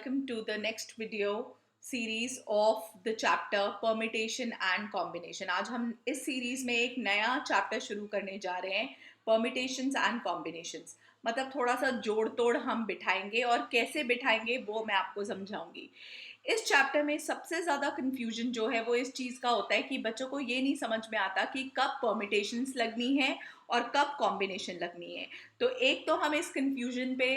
Welcome to the next video series of the chapter permutation and combination. आज हम इस series में एक नया चैप्टर शुरू करने जा रहे हैं, permutations and combinations. मतलब थोड़ा सा जोड़ तोड़ हम बिठाएंगे और कैसे बिठाएंगे वो मैं आपको समझाऊंगी. इस चैप्टर में सबसे ज़्यादा कंफ्यूजन जो है वो इस चीज़ का होता है कि बच्चों को ये नहीं समझ में आता कि कब परमिटेशंस लगनी है और कब कॉम्बिनेशन लगनी है. तो एक तो हम इस कंफ्यूजन पे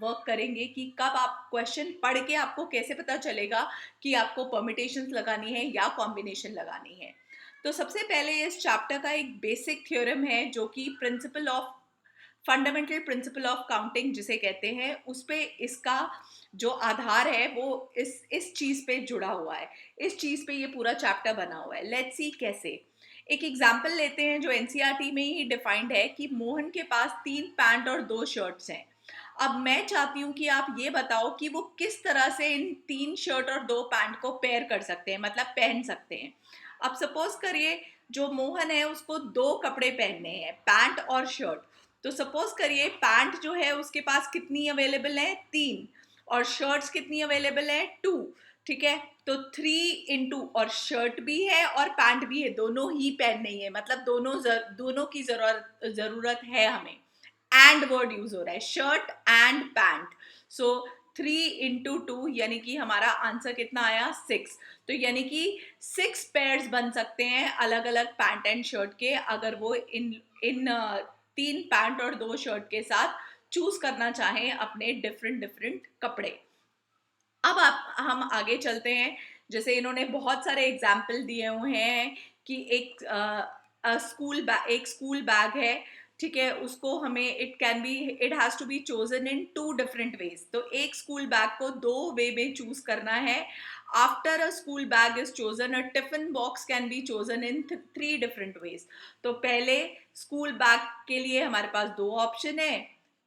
वर्क करेंगे कि कब आप क्वेश्चन पढ़ के आपको कैसे पता चलेगा कि आपको परमिटेशंस लगानी है या कॉम्बिनेशन लगानी है. तो सबसे पहले इस चैप्टर का एक बेसिक थ्योरम है जो कि principle of fundamental principle of counting जिसे कहते हैं, उस पे इसका जो आधार है वो इस चीज पे जुड़ा हुआ है. इस चीज पे ये पूरा चैप्टर बना हुआ है. लेट्स सी कैसे. एक एग्जाम्पल लेते हैं जो एनसीईआरटी में ही डिफाइंड है कि मोहन के पास 3 पैंट और 2 शर्ट्स हैं. अब मैं चाहती हूँ कि आप ये बताओ कि वो किस तरह से इन 3 शर्ट और 2 पैंट को पेयर कर सकते हैं, मतलब पहन सकते हैं. अब सपोज करिए जो मोहन है उसको 2 कपड़े पहनने हैं, पैंट और शर्ट. तो सपोज करिए पैंट जो है उसके पास कितनी अवेलेबल है, 3. और शर्ट्स कितनी अवेलेबल है, 2. ठीक है, तो 3 और शर्ट भी है और पैंट भी है, दोनों ही पहनने ही है, मतलब दोनों की जरूरत है हमें. एंड वर्ड यूज हो रहा है, shirt and pant. So 3 into 2 यानी कि हमारा आंसर कितना आया, 6. तो यानी कि 6 पेयर्स बन सकते हैं अलग अलग पैंट एंड शर्ट के, अगर वो इन इन 3 पैंट और 2 शर्ट के साथ चूज करना चाहें अपने डिफरेंट डिफरेंट कपड़े. अब आप हम आगे चलते हैं. जैसे इन्होंने बहुत सारे एग्जाम्पल दिए हुए हैं कि एक स्कूल बैग है, ठीक है, उसको हमें it has to be chosen in 2 different ways. तो एक स्कूल बैग को 2 वे में चूज करना है. After a school bag is chosen, a tiffin box can be chosen in 3 different ways. तो पहले स्कूल बैग के लिए हमारे पास 2 ऑप्शन है,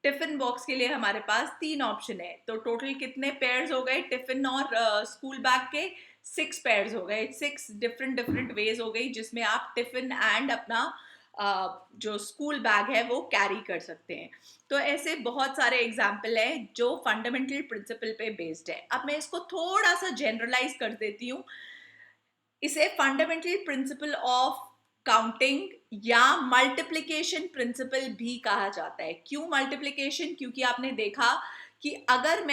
टिफिन बॉक्स के लिए हमारे पास 3 ऑप्शन है. तो टोटल कितने पेयर्स हो गए टिफिन और स्कूल बैग के, 6 पेयर्स हो गए. 6 डिफरेंट डिफरेंट वेज हो गई जिसमें आप टिफिन एंड अपना जो स्कूल बैग है वो कैरी कर सकते हैं. तो ऐसे बहुत सारे एग्जाम्पल हैं जो फंडामेंटल प्रिंसिपल पे बेस्ड है. अब मैं इसको थोड़ा सा जनरलाइज कर देती हूँ. इसे फंडामेंटल प्रिंसिपल ऑफ काउंटिंग या मल्टीप्लिकेशन प्रिंसिपल भी कहा जाता है. क्यों मल्टीप्लिकेशन? क्योंकि आपने देखा कि अगर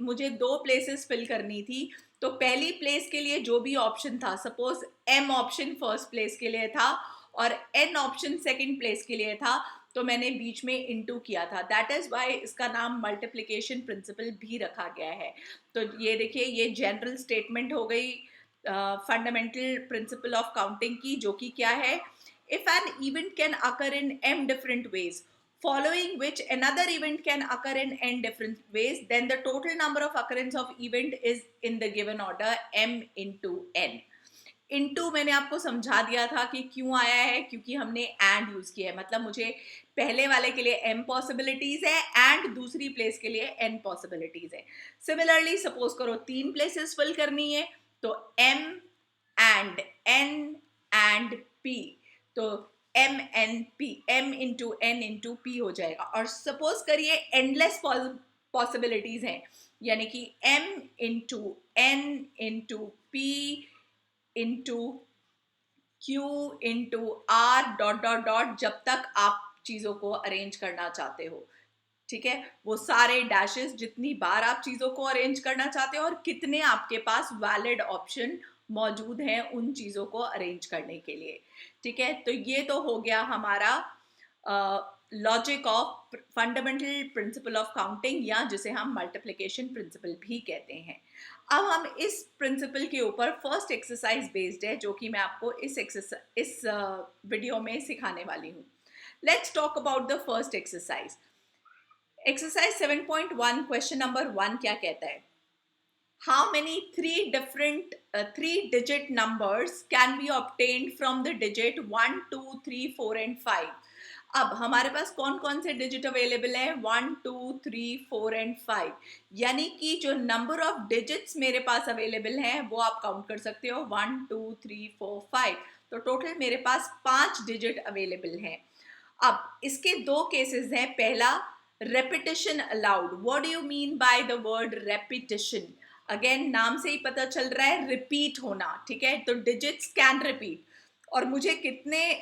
मुझे 2 प्लेसेस फिल करनी थी तो पहली प्लेस के लिए जो भी ऑप्शन था, suppose M option first place के लिए था और एन ऑप्शन सेकंड प्लेस के लिए था, तो मैंने बीच में इनटू किया था. दैट इज व्हाई इसका नाम मल्टीप्लिकेशन प्रिंसिपल भी रखा गया है. तो ये देखिए, ये जनरल स्टेटमेंट हो गई फंडामेंटल प्रिंसिपल ऑफ काउंटिंग की, जो कि क्या है, if an event can occur in m different ways following which another event can occur in n different ways, then the total number of occurrence of event is in the given order m into n. Into मैंने आपको समझा दिया था कि क्यों आया है, क्योंकि हमने एंड यूज किया है. मतलब मुझे पहले वाले के लिए m पॉसिबिलिटीज है एंड दूसरी प्लेस के लिए n पॉसिबिलिटीज है. सिमिलरली सपोज करो 3 प्लेसेस फिल करनी है, तो m and n and p, तो m n p, m into n into p हो जाएगा. और सपोज करिए एंडलेस पॉसिबिलिटीज हैं, यानी कि m into n into p into q into r dot dot dot, जब तक आप चीजों को अरेंज करना चाहते हो. ठीक है, वो सारे डैशेस जितनी बार आप चीजों को अरेंज करना चाहते हो और कितने आपके पास वैलिड ऑप्शन मौजूद हैं उन चीजों को अरेंज करने के लिए. ठीक है, तो ये तो हो गया हमारा logic of fundamental principle of counting, या जिसे हम मल्टीप्लिकेशन प्रिंसिपल भी कहते हैं. अब हम इस प्रिंसिपल के ऊपर फर्स्ट एक्सरसाइज बेस्ड है जो कि मैं आपको इस वीडियो में सिखाने वाली हूँ. Let's talk about the first exercise. Exercise 7.1 question number 1 क्या कहता है, how many 3 digit numbers can be obtained from the digit 1 2 3 4 and 5. अब हमारे पास कौन कौन से डिजिट अवेलेबल है, 1 2 3 4 एंड 5. यानी कि जो नंबर ऑफ डिजिट्स मेरे पास अवेलेबल हैं वो आप काउंट कर सकते हो, 1 2 3 4 5. तो टोटल मेरे पास 5 डिजिट अवेलेबल हैं. अब इसके 2 केसेस हैं. पहला, repetition allowed. What do you mean by the word repetition? Again नाम से ही पता चल रहा है रिपीट होना, ठीक है. तो डिजिट्स कैन रिपीट, और मुझे कितने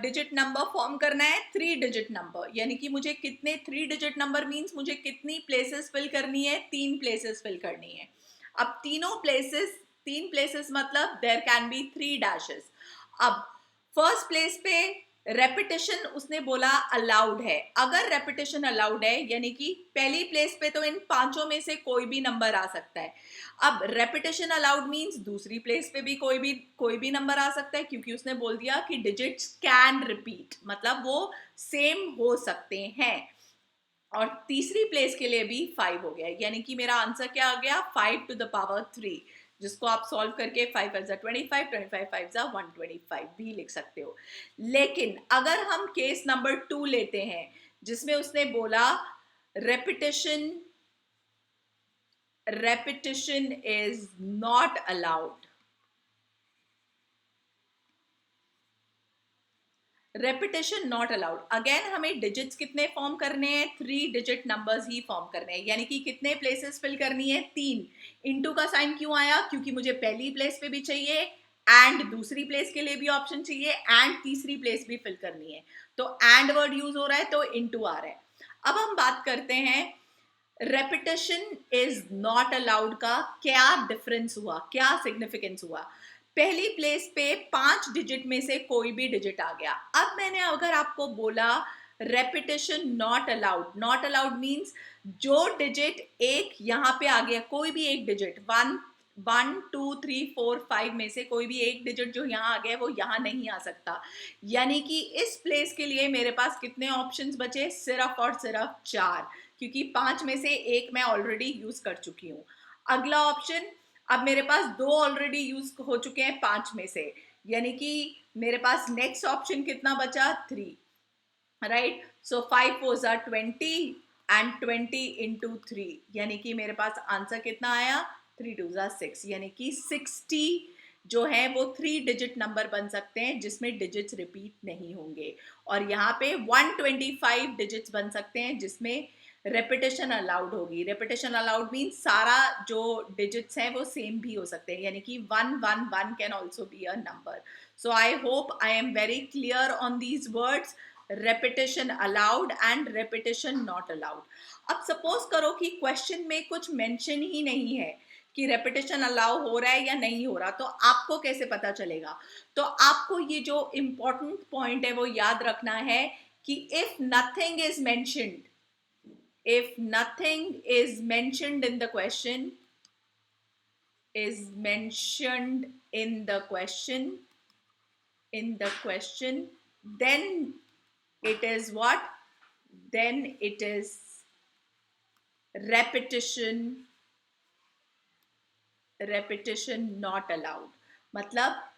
डिजिट नंबर फॉर्म करना है? 3 डिजिट नंबर. यानी कि मुझे कितने 3 डिजिट नंबर मींस मुझे कितनी प्लेसेस फिल करनी है? 3 प्लेसेस फिल करनी है. अब तीनों प्लेसेस, 3 प्लेसेस मतलब देयर कैन बी 3 डैशेस. अब फर्स्ट प्लेस पे रेपिटेशन उसने बोला अलाउड है. अगर रेपिटेशन अलाउड है यानी कि पहली प्लेस पे तो इन पांचों में से कोई भी नंबर आ सकता है. अब रेपिटेशन अलाउड मींस दूसरी प्लेस पे भी कोई भी नंबर आ सकता है, क्योंकि उसने बोल दिया कि डिजिट्स कैन रिपीट, मतलब वो सेम हो सकते हैं. और तीसरी प्लेस के लिए भी 5 हो गया, यानी कि मेरा आंसर क्या आ गया? 5 to the power 3, जिसको आप सॉल्व करके 5 5 25, 25 5 125 भी लिख सकते हो. लेकिन अगर हम केस नंबर 2 लेते हैं, जिसमें उसने बोला repetition is not allowed. Repetition not allowed. Again हमें डिजिट्स कितने फॉर्म करने हैं? 3 डिजिट नंबर्स ही फॉर्म करने हैं. यानी कि कितने प्लेसेस फिल करनी है? 3. इनटू का साइन क्यों आया? क्योंकि मुझे पहली प्लेस पे भी चाहिए, एंड दूसरी प्लेस के लिए भी ऑप्शन चाहिए, एंड तीसरी प्लेस भी फिल करनी है. तो एंड वर्ड यूज हो रहा है तो इनटू आ रहा है. अब हम बात करते हैं रेपिटेशन इज नॉट अलाउड का क्या डिफरेंस हुआ, क्या सिग्निफिकेंस हुआ. पहली प्लेस पे 5 डिजिट में से कोई भी डिजिट आ गया. अब मैंने अगर आपको बोला रेपिटेशन नॉट अलाउड मींस जो डिजिट एक यहां पे आ गया, कोई भी एक डिजिट 1 2 3 4 5 में से कोई भी एक डिजिट जो यहाँ आ गया वो यहाँ नहीं आ सकता. यानी कि इस प्लेस के लिए मेरे पास कितने ऑप्शंस बचे? सिर्फ और सिर्फ 4, क्योंकि 5 में से एक मैं ऑलरेडी यूज कर चुकी हूँ. अगला ऑप्शन, अब मेरे पास 2 ऑलरेडी यूज हो चुके हैं 5 में से, यानी कि मेरे पास नेक्स्ट ऑप्शन कितना बचा? 3, right. So 5 4 are 20 and 20 into 3, यानी कि मेरे पास आंसर कितना आया? 3 2 are 6, यानी कि 60 जो है वो 3 डिजिट नंबर बन सकते हैं जिसमें डिजिट्स रिपीट नहीं होंगे. और यहाँ पे 125 डिजिट्स बन सकते हैं जिसमें रेपिटेशन अलाउड होगी. रेपिटेशन अलाउड मीन सारा जो डिजिट्स हैं वो सेम भी हो सकते हैं, यानी कि 1 1 1 can also be a number. So I hope I am very clear on these words, repetition allowed and repetition not allowed. अब सपोज करो कि क्वेश्चन में कुछ मेंशन ही नहीं है कि रेपिटेशन अलाउ हो रहा है या नहीं हो रहा, तो आपको कैसे पता चलेगा? तो आपको ये जो इंपॉर्टेंट पॉइंट है वो याद रखना है कि if nothing is mentioned in the question, then it is what? Then it is repetition not allowed. मतलब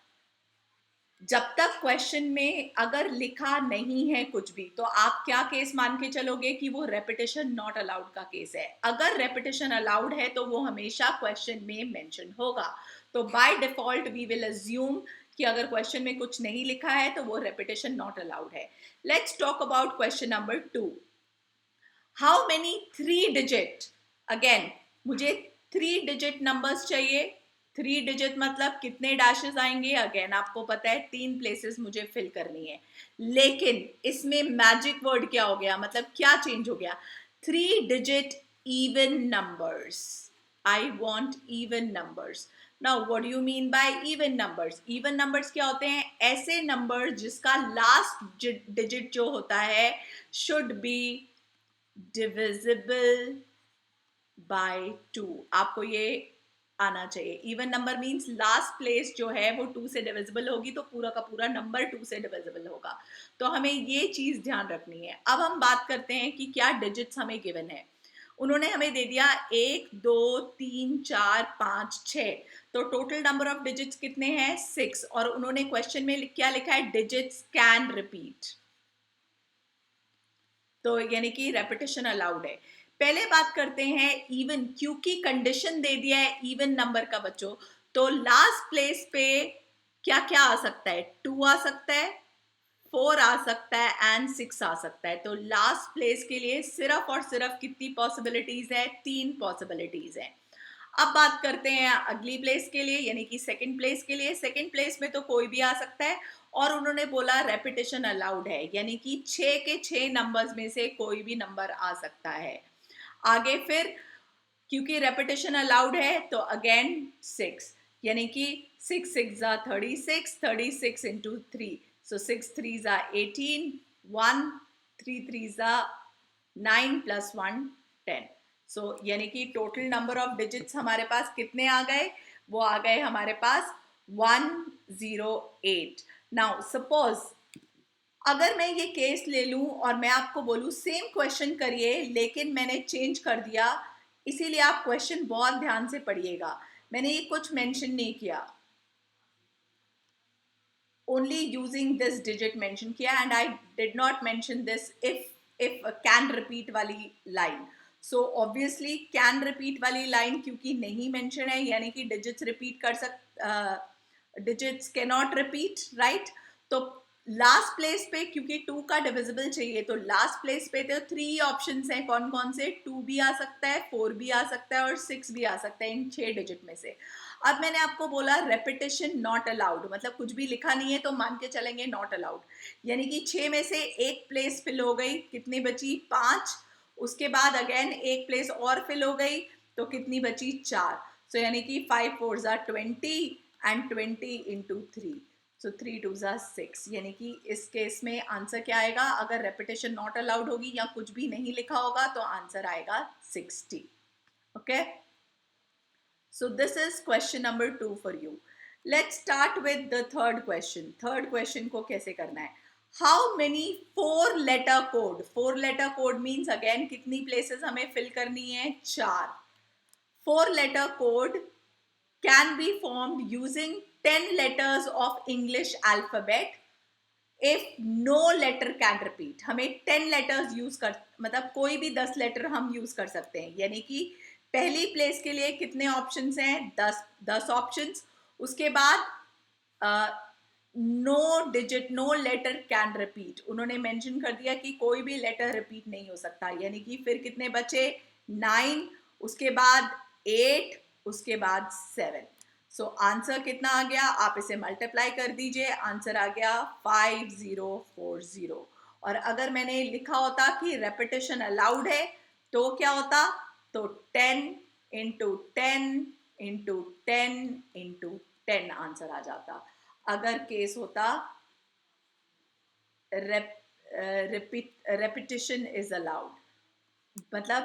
जब तक क्वेश्चन में अगर लिखा नहीं है कुछ भी, तो आप क्या केस मान के चलोगे कि वो रेपिटेशन नॉट अलाउड का केस है. अगर रेपिटेशन अलाउड है तो वो हमेशा क्वेश्चन में मेंशन होगा. तो by default we will assume कि अगर क्वेश्चन में कुछ नहीं लिखा है तो वो रेपिटेशन नॉट अलाउड है. Let's talk about question number 2. How many 3 digit, again मुझे 3 डिजिट नंबर्स चाहिए. 3 डिजिट मतलब कितने डैशेस आएंगे? अगेन आपको पता है 3 प्लेसेस मुझे फिल करनी है. लेकिन इसमें मैजिक वर्ड क्या हो गया, मतलब क्या चेंज हो गया? 3 digit even numbers. I want even numbers. Now what do you mean by even numbers? Even numbers क्या होते हैं? ऐसे नंबर जिसका लास्ट डिजिट जो होता है शुड बी डिविजिबल बाय 2. आपको ये आना चाहिए. Even number means last place जो है वो 2 से डिविजिबल होगी तो पूरा का पूरा नंबर 2 से डिविजिबल होगा. तो हमें ये चीज ध्यान रखनी है. अब हम बात करते हैं कि क्या डिजिट्स हमें गिवन है. उन्होंने हमें दे दिया 1 2 3 4 5 6, तो टोटल नंबर ऑफ डिजिट्स कितने हैं? 6. और उन्होंने क्वेश्चन में क्या लिखा है? Digits can repeat. तो यानी कि रेपिटेशन अलाउड है. पहले बात करते हैं इवन, क्योंकि कंडीशन दे दिया है इवन नंबर का बच्चों, तो लास्ट प्लेस पे क्या क्या आ सकता है? 2 आ सकता है, 4 आ सकता है एंड 6 आ सकता है। तो लास्ट प्लेस के लिए सिर्फ और सिर्फ कितनी पॉसिबिलिटीज है? 3 पॉसिबिलिटीज है। अब बात करते हैं अगली प्लेस के लिए, यानी कि सेकंड प्लेस के लिए। सेकंड प्लेस में तो कोई भी आ सकता है और उन्होंने बोला रेपिटेशन अलाउड है, यानी कि 6 के 6 नंबर्स में से कोई भी नंबर आ सकता है। आगे फिर क्योंकि रेपिटेशन अलाउड है तो अगेन 6, यानी कि 6 6 जा 36, 36 इंटू 3, सो 6 3 जा 18, 1 3 3 जा 9 प्लस 1 10। सो यानी कि टोटल नंबर ऑफ डिजिट्स हमारे पास कितने आ गए? वो आ गए हमारे पास 108। नाउ सपोज अगर मैं ये केस ले लूं और मैं आपको बोलूं सेम क्वेश्चन करिए लेकिन मैंने चेंज कर दिया, इसीलिए आप क्वेश्चन बहुत ध्यान से पढ़िएगा। मैंने ये कुछ मेंशन नहीं किया, only using this digit mention किया, and I did not mention this if can repeat वाली line. So obviously can repeat वाली line क्योंकि नहीं mention है, यानी कि digits repeat कर digits cannot repeat, right? तो लास्ट प्लेस पे क्योंकि 2 का डिविजिबल चाहिए तो लास्ट प्लेस पे तो 3 ऑप्शंस हैं। कौन कौन से? 2 भी आ सकता है, 4 भी आ सकता है और 6 भी आ सकता है इन 6 डिजिट में से। अब मैंने आपको बोला रेपिटेशन नॉट अलाउड, मतलब कुछ भी लिखा नहीं है तो मान के चलेंगे नॉट अलाउड, यानी कि 6 में से एक प्लेस फिल हो गई, कितनी बची? 5। उसके बाद अगेन एक प्लेस और फिल हो गई तो कितनी बची? 4। सो यानी कि 5 4 जा 20 एंड 20 इंटू 3, सो 3 2 जा 6, यानी कि इस केस में आंसर क्या आएगा? अगर रेपिटेशन नॉट अलाउड होगी या कुछ भी नहीं लिखा होगा तो आंसर आएगा 60। Okay, so this is question number 2 for you. Let's start with the third question. Third question को कैसे करना है? How many 4 letter code? 4 letter code means again कितनी places हमें fill करनी है? 4। 4 letter code can be formed using 10 letters of English alphabet if no letter can repeat. हमें 10 letters use कर, मतलब कोई भी 10 लेटर हम यूज कर सकते हैं, यानी कि पहली प्लेस के लिए कितने ऑप्शंस हैं? 10 ऑप्शंस। उसके बाद no digit, no letter can repeat, उन्होंने मेंशन कर दिया कि कोई भी लेटर रिपीट नहीं हो सकता, यानी कि फिर कितने बचे? 9, उसके बाद 8, उसके बाद 7। सो आंसर कितना आ गया? आप इसे मल्टीप्लाई कर दीजिए, आंसर आ गया 5040। और अगर मैंने लिखा होता कि रेपिटेशन अलाउड है तो क्या होता? तो 10 इंटू 10 इंटू 10 इंटू 10 आंसर आ जाता। अगर केस होता रेपिटेशन इज अलाउड, मतलब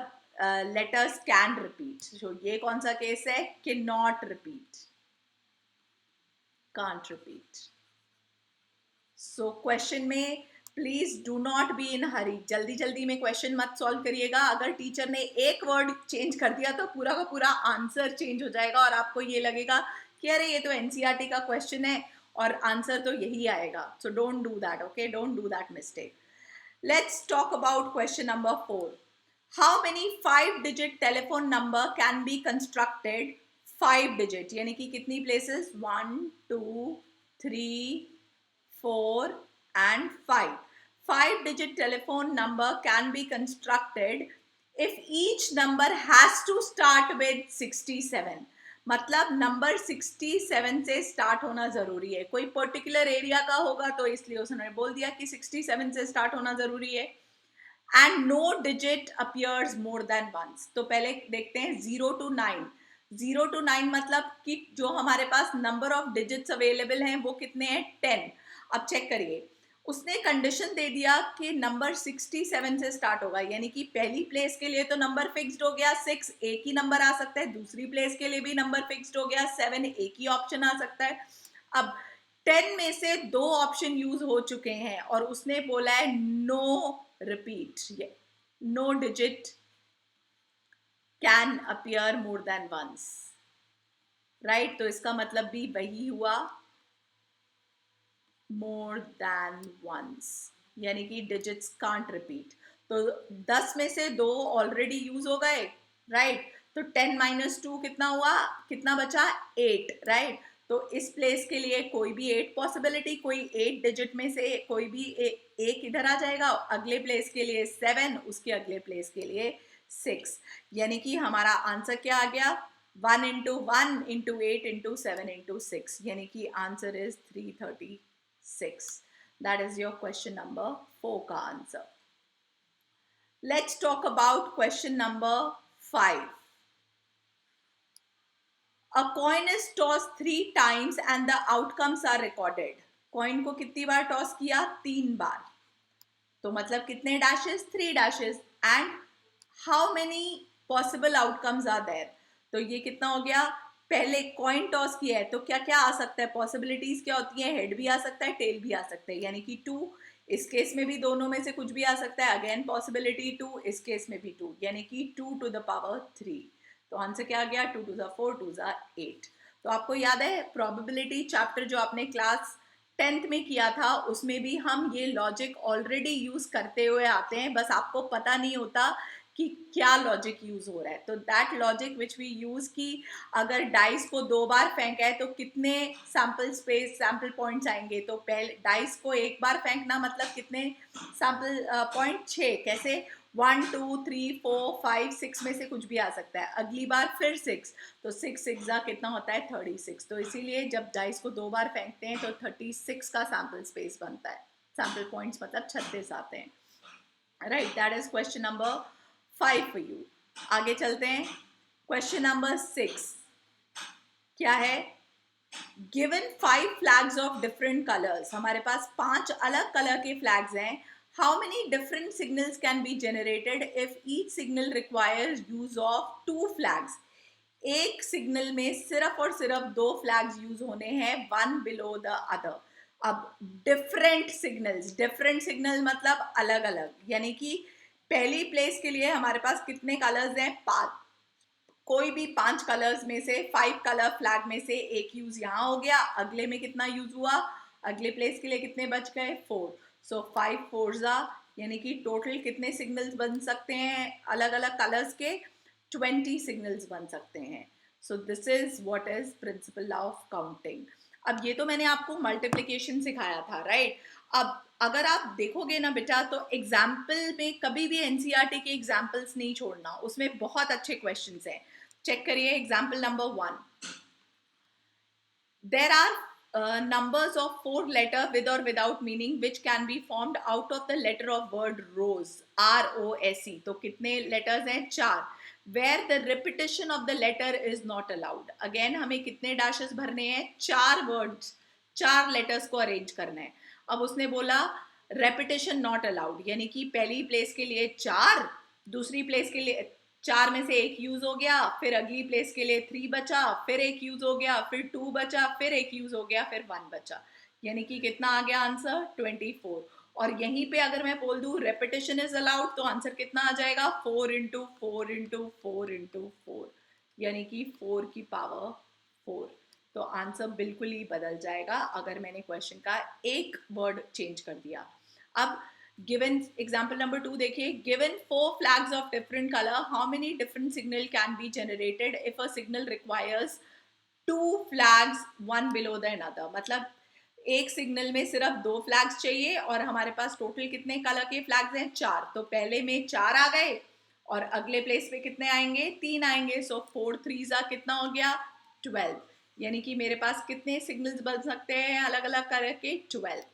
लेटर्स कैन रिपीट। तो ये कौन सा केस है? Can not repeat, can't repeat. So question में please do not be in hurry, जल्दी जल्दी में क्वेश्चन मत सॉल्व करिएगा। अगर टीचर ने एक वर्ड चेंज कर दिया तो पूरा का पूरा आंसर चेंज हो जाएगा और आपको ये लगेगा कि अरे ये तो एनसीईआरटी का क्वेश्चन है और आंसर तो यही आएगा। So don't do that, okay, don't do that mistake. Let's talk about question number 4. How many 5 digit telephone number can be constructed? 5 digit यानी कि कितनी places? 1 2 3 4 and 5. 5 digit telephone number can be constructed if each number has to start with 67. मतलब number 67 से start होना जरूरी है। कोई particular area का होगा तो इसलिए उसने बोल दिया कि 67 से स्टार्ट होना जरूरी है। And no digit appears more than once. तो पहले देखते हैं 0 to 9। 0 to 9 मतलब कि जो हमारे पास नंबर ऑफ डिजिट्स अवेलेबल हैं वो कितने हैं? 10। अब चेक करिए, उसने कंडीशन दे दिया कि नंबर 67 से स्टार्ट होगा, यानी कि पहली प्लेस के लिए तो नंबर फिक्स्ड हो गया 6, एक ही नंबर आ सकता है। दूसरी प्लेस के लिए भी नंबर फिक्स्ड हो गया 7, एक ही ऑप्शन आ सकता है। अब 10 में से 2 ऑप्शन यूज हो चुके हैं और उसने बोला है no repeat, no digit can appear more than once, right? तो इसका मतलब भी वही हुआ, मोर देन वंस, यानी कि डिजिट्स कांट रिपीट। तो 10 में से 2 ऑलरेडी यूज हो गए, राइट? तो 10 - 2 कितना हुआ? कितना बचा? 8, राइट? तो इस प्लेस के लिए कोई भी 8 पॉसिबिलिटी, कोई 8 डिजिट में से कोई भी एक इधर आ जाएगा, अगले प्लेस के लिए 7, उसके अगले प्लेस के लिए 6, यानी कि हमारा आंसर क्या आ गया 1 इंटू 1 इंटू 8 इंटू 7 इंटू 6, यानी कि answer is 336. That is your question number 4 का answer. Let's talk about question number 5. A coin is tossed 3 times and the outcomes are recorded. Coin को कितनी बार टॉस किया 3 बार, तो मतलब कितने dashes 3 dashes. And how many possible outcomes are there, तो ये कितना हो गया, पहले कॉइन टॉस किया है तो क्या क्या आ सकता है, पॉसिबिलिटीज क्या होती है, हेड भी आ सकता है टेल भी आ सकता है, यानी कि 2. इस केस में भी दोनों में से कुछ भी आ सकता है, अगेन पॉसिबिलिटी 2, इस केस में भी 2, यानी कि 2 टू द पावर 3. तो आंसर क्या आ गया 2 टू द 4 टू द 8. तो आपको याद है प्रोबेबिलिटी चैप्टर जो आपने क्लास 10th में किया था, उसमें भी हम ये लॉजिक ऑलरेडी यूज करते हुए आते हैं, बस आपको पता नहीं होता कि क्या लॉजिक यूज हो रहा है. तो that logic which we use कि अगर डाइस को 2 बार फेंका है तो कितने सैंपल पॉइंट्स आएंगे, तो पहले डाइस को 1 बार फेंकना मतलब कितने सैंपल पॉइंट 6, कैसे 1 2 3 4 5 6 में से कुछ भी आ सकता है, अगली बार फिर 6, तो 6 6 कितना होता है 36. तो इसीलिए जब डाइस को 2 बार फेंकते हैं तो 36 का सैंपल स्पेस बनता है, सैंपल पॉइंट्स मतलब 36 आते हैं. Right, that is question number 5 for you. आगे चलते हैं. क्वेश्चन नंबर 6 क्या है, given 5 flags of different colours, हमारे पास 5 अलग कलर के फ्लैग्स हैं. How many different signals can be generated if each signal requires use of 2 flags. एक सिग्नल में सिर्फ और सिर्फ 2 फ्लैग्स यूज होने हैं, वन बिलो द अदर. अब डिफरेंट सिग्नल मतलब अलग अलग, यानी कि पहली प्लेस के लिए हमारे पास कितने कलर्स हैं 5, कोई भी 5 कलर्स में से 5 कलर फ्लैग में से एक यूज यहाँ हो गया, अगले में कितना यूज हुआ, अगले प्लेस के लिए कितने बच गए 4. सो 5 4 यानी कि टोटल कितने सिग्नल्स बन सकते हैं अलग अलग कलर्स के, 20 सिग्नल्स बन सकते हैं. So this is what is principle of counting. अब ये तो मैंने आपको मल्टीप्लिकेशन सिखाया था, राइट. अब अगर आप देखोगे ना बेटा, तो एग्जाम्पल में कभी भी एनसीईआरटी के एग्जाम्पल्स नहीं छोड़ना, उसमें बहुत अच्छे क्वेश्चंस हैं. चेक करिए example number 1. There are numbers of 4 letter with or without meaning which can be formed out of the letter of word rose, ROSE. तो कितने letters हैं 4, where the repetition of the letter is not allowed. Again हमें कितने dashes भरने हैं 4 words, 4 letters को arrange करना है. अब उसने बोला repetition not allowed, यानी कि पहली प्लेस के लिए 4, दूसरी प्लेस के लिए 4 में से एक यूज हो गया, फिर अगली प्लेस के लिए 3 बचा, फिर एक यूज हो गया, फिर 2 बचा, फिर एक यूज हो गया, फिर 1 बचा, यानी कि कितना आ गया आंसर 24. और यहीं पे अगर मैं बोल दूं रेपिटेशन इज अलाउड, तो आंसर कितना आ जाएगा 4 इंटू 4 इंटू 4 इंटू 4, यानी कि 4 की पावर 4. तो आंसर बिल्कुल ही बदल जाएगा अगर मैंने क्वेश्चन का एक वर्ड चेंज कर दिया. अब given example number 2 देखिए, given 4 flags of different color, how many different signal can be generated if a signal requires 2 flags one below the another. मतलब एक सिग्नल में सिर्फ 2 फ्लैग्स चाहिए और हमारे पास टोटल कितने कलर के फ्लैग्स हैं 4, तो पहले में 4 आ गए और अगले प्लेस पे कितने आएंगे 3 आएंगे. सो 4 3 कितना हो गया 12, यानी कि मेरे पास कितने सिग्नल्स बन सकते हैं अलग अलग कलर के 12.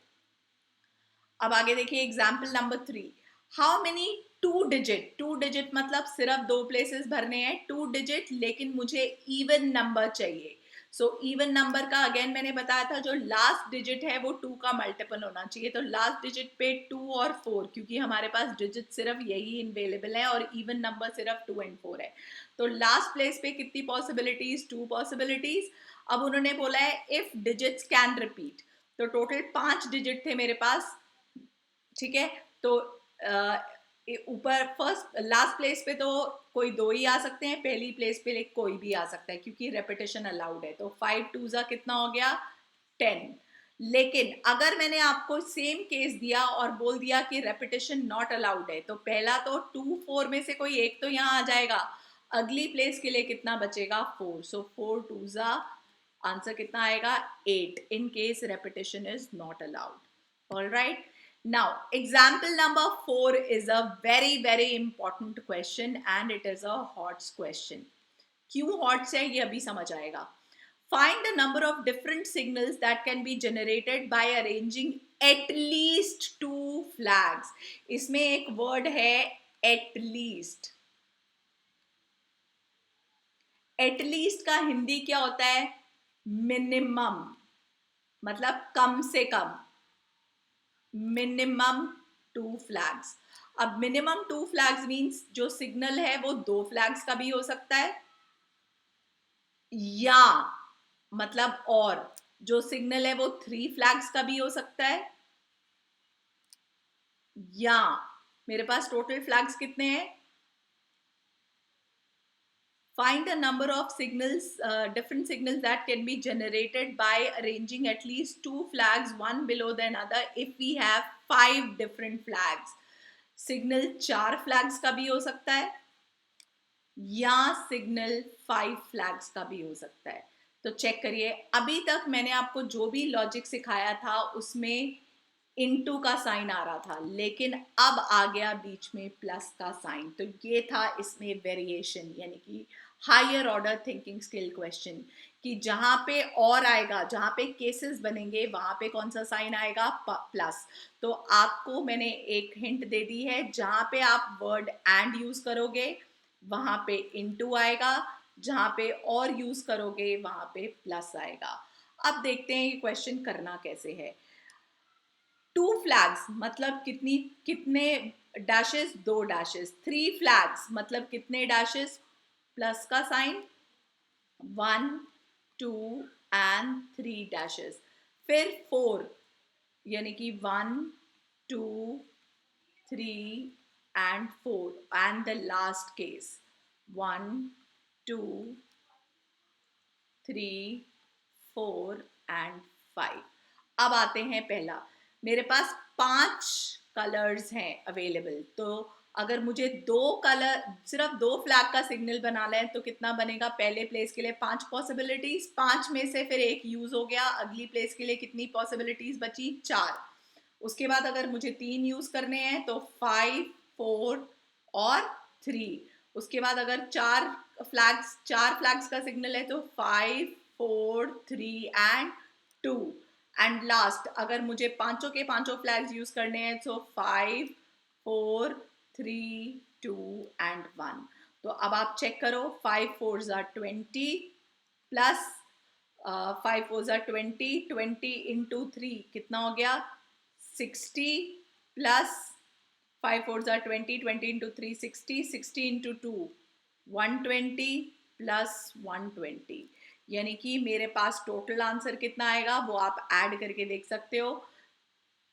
अब आगे देखिए example number 3. How many 2 digit मतलब सिर्फ 2 प्लेसेस भरने हैं 2 डिजिट, लेकिन मुझे इवन नंबर चाहिए. सो इवन नंबर का अगेन मैंने बताया था जो लास्ट डिजिट है वो 2 का मल्टीपल होना चाहिए, तो लास्ट डिजिट पे 2 और 4, क्योंकि हमारे पास डिजिट सिर्फ यही अवेलेबल है और इवन नंबर सिर्फ 2 और 4 है. तो लास्ट प्लेस पे कितनी पॉसिबिलिटीज 2 पॉसिबिलिटीज. अब उन्होंने बोला है इफ डिजिट्स कैन रिपीट, तो टोटल 5 डिजिट थे मेरे पास, ठीक है. तो ऊपर फर्स्ट लास्ट प्लेस पे तो कोई 2 ही आ सकते हैं, पहली प्लेस पे कोई भी आ सकता है क्योंकि रेपिटेशन अलाउड है. तो 5 2 कितना हो गया 10. लेकिन अगर मैंने आपको सेम केस दिया और बोल दिया कि रेपिटेशन नॉट अलाउड है, तो पहला तो 2 4 में से कोई एक तो यहाँ आ जाएगा, अगली प्लेस के लिए कितना बचेगा 4. सो 4 2 आंसर कितना आएगा 8 in case repetition is not allowed. All right. Now, example number 4 is a very important question and it is a HOTS question. क्यों HOTS है ये अभी समझ आएगा. Find the number of different signals that can be generated by arranging at least 2 flags. इसमें एक word है at least. At least का हिंदी क्या होता है? मिनिमम, मतलब कम से कम. Minimum 2 flags. अब मिनिमम 2 फ्लैग्स मींस जो सिग्नल है वो 2 फ्लैग्स का भी हो सकता है, या मतलब और जो सिग्नल है वो 3 फ्लैग्स का भी हो सकता है, या मेरे पास टोटल फ्लैग्स कितने हैं? Find the number of signals, different signals that can be generated by arranging at least 2 flags one below the another if we have 5 different flags. Signal 4 flags का भी हो सकता है या सिग्नल 5 फ्लैग्स का भी हो सकता है. तो चेक करिए, अभी तक मैंने आपको जो भी लॉजिक सिखाया था उसमें इनटू का साइन आ रहा था, लेकिन अब आ गया बीच में प्लस का साइन. तो ये था इसमें वेरिएशन, यानी कि higher order thinking skill question, कि जहां पे और आएगा, जहां पे केसेस बनेंगे वहां पे कौन सा साइन आएगा? प्लस. तो आपको मैंने एक हिंट दे दी है, जहां पे आप वर्ड एंड यूज करोगे वहां पे इनटू आएगा, जहां पे और यूज करोगे वहां पे प्लस आएगा. अब देखते हैं ये क्वेश्चन करना कैसे है. 2 फ्लैग्स मतलब कितने डैशेस? 2 डैशेस. 3 फ्लैग्स मतलब कितने डैशेस? प्लस का साइन, 1 2 एंड 3 डैशेस. फिर 4 यानी कि 1 2 3 and 4 and the last case 1 2 3 4 and 5. अब आते हैं पहला. मेरे पास 5 कलर्स हैं अवेलेबल, तो अगर मुझे 2 कलर, सिर्फ 2 फ्लैग का सिग्नल बनाना है तो कितना बनेगा? पहले प्लेस के लिए 5 पॉसिबिलिटीज, 5 में से फिर एक यूज हो गया, अगली प्लेस के लिए कितनी पॉसिबिलिटीज बची? 4. उसके बाद अगर मुझे 3 यूज करने हैं तो 5 4 और 3. उसके बाद अगर 4 फ्लैग्स का सिग्नल है तो 5 4 3 एंड 2. एंड लास्ट अगर मुझे पांचों के पांचों फ्लैग्स यूज करने हैं तो 5 4 3 2 एंड 1. तो अब आप चेक करो, 5 4s are 20 plus 5 4s are 20, 20 into 3 कितना हो गया? 60 plus 5 4s are 20, 20 into 3 60, 60 into 2 120 plus 120. यानी कि मेरे पास टोटल आंसर कितना आएगा वो आप ऐड करके देख सकते हो.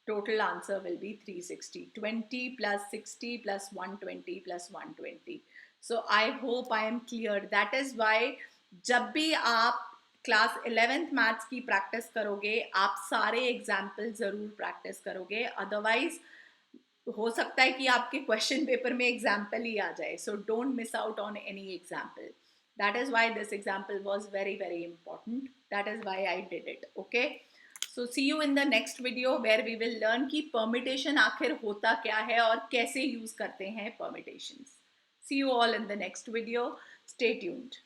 Total answer will be 360. 20 plus 60 plus 120 plus 120. So I hope I am clear. That is why जब भी आप क्लास 11th मैथ्स की प्रैक्टिस करोगे आप सारे एग्जाम्पल जरूर प्रैक्टिस करोगे, अदरवाइज हो सकता है कि आपके क्वेश्चन पेपर में एग्जाम्पल ही आ जाए. So don't miss out on any example. That is why this example was very important. That is why I did it. Okay. So see you in the next video where we will learn कि permutation आखिर होता क्या है और कैसे use करते हैं permutations. See you all in the next video. Stay tuned.